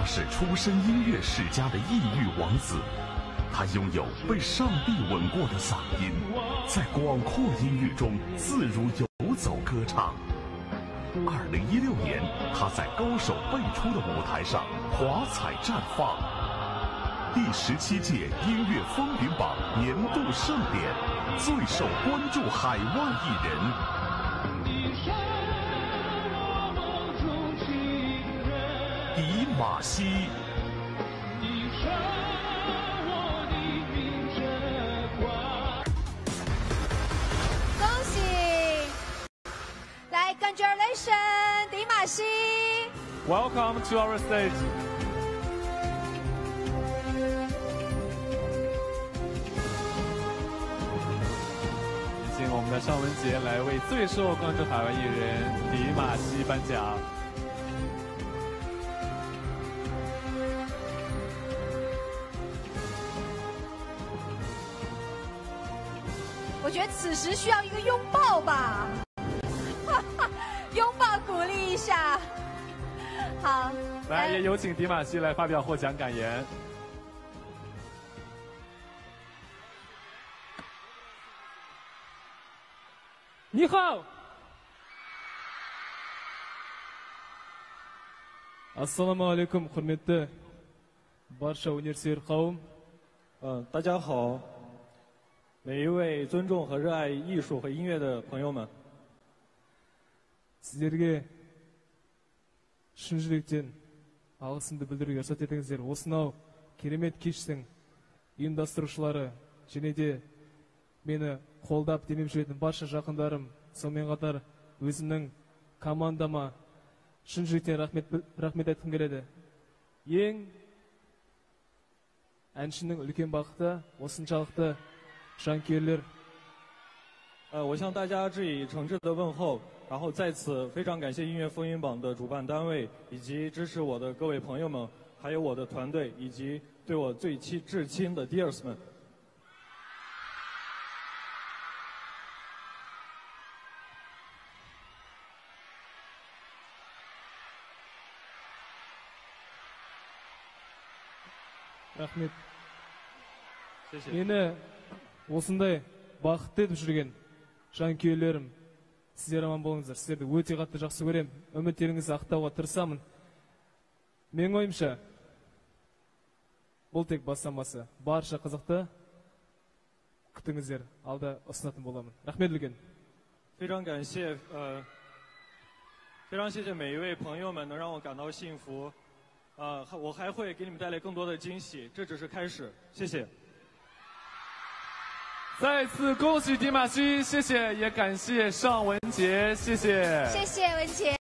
他是出身音乐世家的异域王子，他拥有被上帝吻过的嗓音，在广阔音域中自如游走歌唱。2016年，他在高手辈出的舞台上华彩绽放。第17届音乐风云榜年度盛典，最受关注海外艺人迪玛希。恭喜！来 ，Congratulations， 迪玛希。Welcome to our stage. 请我们的尚雯婕来为最受关注海外艺人迪玛希颁奖。我觉得此时需要一个拥抱吧，拥抱鼓励一下。好，来，也有请迪玛希来发表获奖感言。你好。Assalamualaikum құрметті барша өнерсүйер қауым。大家好，每一位尊重和热爱艺术和音乐的朋友们。сіздерге шын жүректен алғысымды білдіруге рұқсат етіңіздер. Осынау керемет кештің ұйымдастырушылары және де мені қолдап демеп жүретін барша жақындарым, сонымен қатар өзімнің командама шын жүректен рахмет айтқым келеді. Ең әншінің үлкен бақыты осыншалықты жанкүйерлер。我向大家致以诚挚的问候，然后在此非常感谢音乐风云榜的主办单位，以及支持我的各位朋友们，还有我的团队，以及对我最至亲的 Dears 们。Рахмет. 谢谢。 Мені осындай бақытты етіп жүрген жанкүйерлерім, сіздер аман болыңыздар. Сіздерді өте қатты жақсы көрем. Үміттеріңізді ақтауға тырысамын. Менің ойымша, бұл тек бастамасы. Барша қызықты күтіңіздер. Алда ұсынатын боламын. Рахмет үлкен. 非常感谢，非常谢谢每一位朋友们能让我感到幸福。我还会给你们带来更多的惊喜，这只是开始，谢谢。再次恭喜迪玛希，谢谢，也感谢尚雯婕，谢谢。谢谢雯婕。